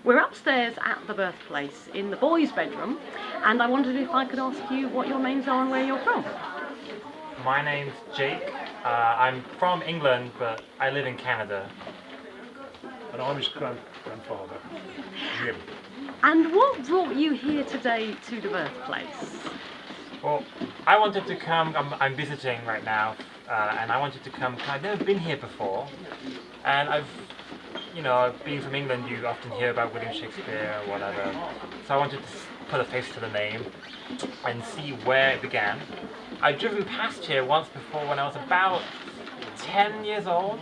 We're upstairs at the Birthplace in the boys' bedroom, and I wondered if I could ask you what your names are and where you're from. My name's Jake. I'm from England, but I live in Canada. And I'm his grandfather, Jim. And what brought you here today to the Birthplace? Well, I wanted to come. I'm visiting right now, and I wanted to come. I've never been here before, and being from England, you often hear about William Shakespeare or whatever. So I wanted to put a face to the name and see where it began. I've driven past here once before when I was about 10 years old,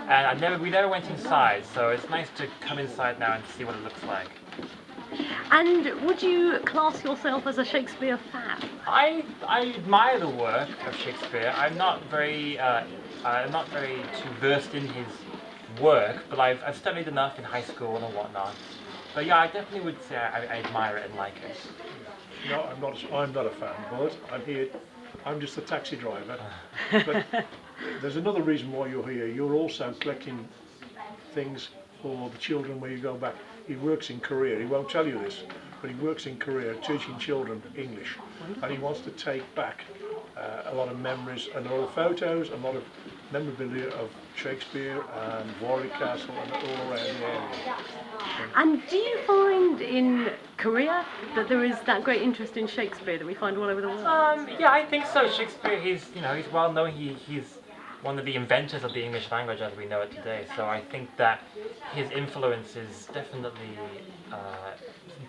and we never went inside. So it's nice to come inside now and see what it looks like. And would you class yourself as a Shakespeare fan? I admire the work of Shakespeare. I'm not very too versed in his work, but I've studied enough in high school and whatnot. But yeah, I definitely would say I admire it and like it. No, I'm not a fan, but I'm here. I'm just a taxi driver. But there's another reason why you're here. You're also collecting things for the children where you go back. He works in Korea. He won't tell you this, but he works in Korea teaching children English, and he wants to take back a lot of memories, and a lot of photos, a lot of memorabilia of Shakespeare and Warwick Castle and all around the area. And do you find in Korea that there is that great interest in Shakespeare that we find all over the world? Yeah, I think so. Shakespeare, he's well known. He's one of the inventors of the English language as we know it today. So I think that his influence is definitely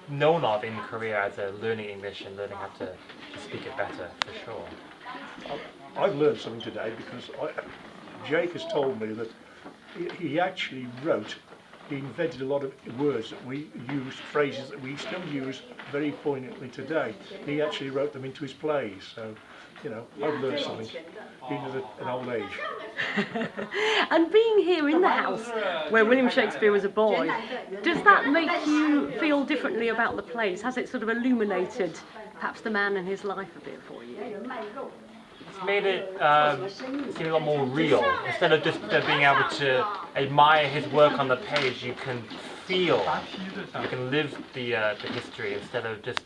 known of in Korea as learning English and learning how to speak it better, for sure. I've learned something today because Jake has told me that he actually he invented a lot of words that we use, phrases that we still use very poignantly today. He actually wrote them into his plays, so, I've learned something, even at an old age. And being here in the house where William Shakespeare was a boy, does that make you feel differently about the place? Has it sort of illuminated perhaps the man and his life a bit for you? It's made it seem a lot more real. Instead of just being able to admire his work on the page, you can feel, you can live the history instead of just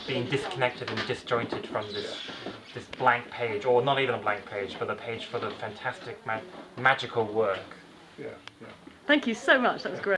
being disconnected and disjointed from this blank page, or not even a blank page, but a page full of fantastic magical work. Yeah. Thank you so much, that was great.